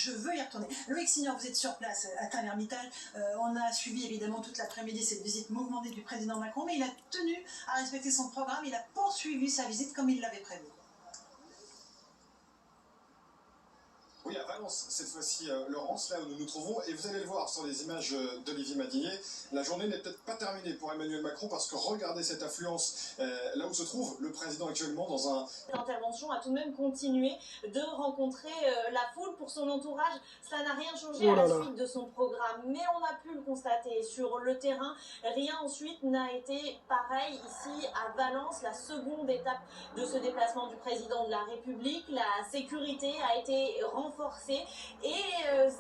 je veux y retourner. Loïc Signor, vous êtes sur place à Tain-l'Hermitage. On a suivi évidemment toute l'après-midi cette visite mouvementée du président Macron, mais il a tenu à respecter son programme. Il a poursuivi sa visite comme il l'avait prévu. Oui, à Valence, cette fois-ci, Laurence, là où nous nous trouvons, et vous allez le voir sur les images d'Olivier Madinier, la journée n'est peut-être pas terminée pour Emmanuel Macron, parce que regardez cette affluence, là où se trouve le président actuellement dans un... L'intervention a tout de même continué de rencontrer la foule pour son entourage. Cela n'a rien changé à la suite de son programme, mais on a pu le constater sur le terrain. Rien ensuite n'a été pareil ici à Valence, la seconde étape de ce déplacement du président de la République. La sécurité a été renforcée et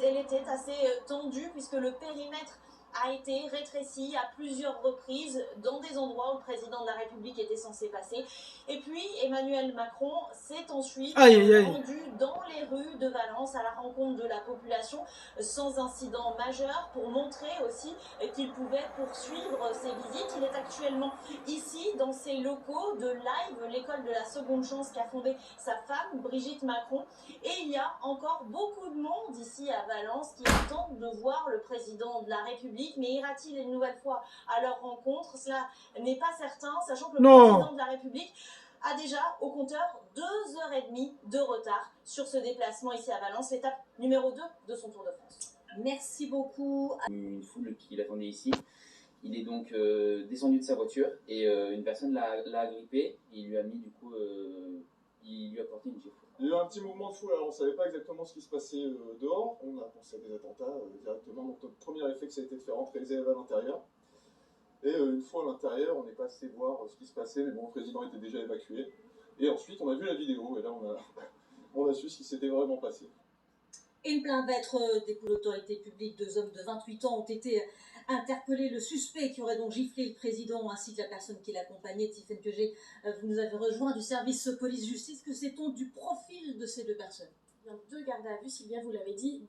elle était assez tendue puisque le périmètre a été rétréci à plusieurs reprises dans des endroits où le président de la République était censé passer. Et puis Emmanuel Macron s'est ensuite rendu dans les rues de Valence à la rencontre de la population sans incident majeur pour montrer aussi qu'il pouvait poursuivre ses visites. Il est actuellement ici dans ses locaux de Live, l'école de la seconde chance qu'a fondée sa femme Brigitte Macron. Et il y a encore beaucoup de monde ici à Valence qui attendent de voir le président de la République. Mais ira-t-il une nouvelle fois à leur rencontre? Cela n'est pas certain, sachant que le président de la République a déjà au compteur 2h30 de retard sur ce déplacement ici à Valence, l'étape numéro 2 de son Tour de France. Merci beaucoup. Une foule qui l'attendait ici. Il est donc descendu de sa voiture et une personne l'a agrippé. Il lui a mis du coup, il lui a porté une gifle. Il y a eu un petit mouvement de foule, alors on ne savait pas exactement ce qui se passait dehors. On a pensé à des attentats directement. Donc notre premier réflexe a été de faire rentrer les élèves à l'intérieur. Et une fois à l'intérieur, on est passé voir ce qui se passait, mais bon, le président était déjà évacué. Et ensuite, on a vu la vidéo, et là, on a su ce qui s'était vraiment passé. Une plainte va être déposée aux autorités publiques. 2 hommes de 28 ans ont été interpellés. Le suspect qui aurait donc giflé le président ainsi que la personne qui l'accompagnait, Tiffaine Queugé, vous nous avez rejoint du service police-justice. Que sait-on du profil de ces 2 personnes? 2 gardes à vue, Sylvia, vous l'avez dit.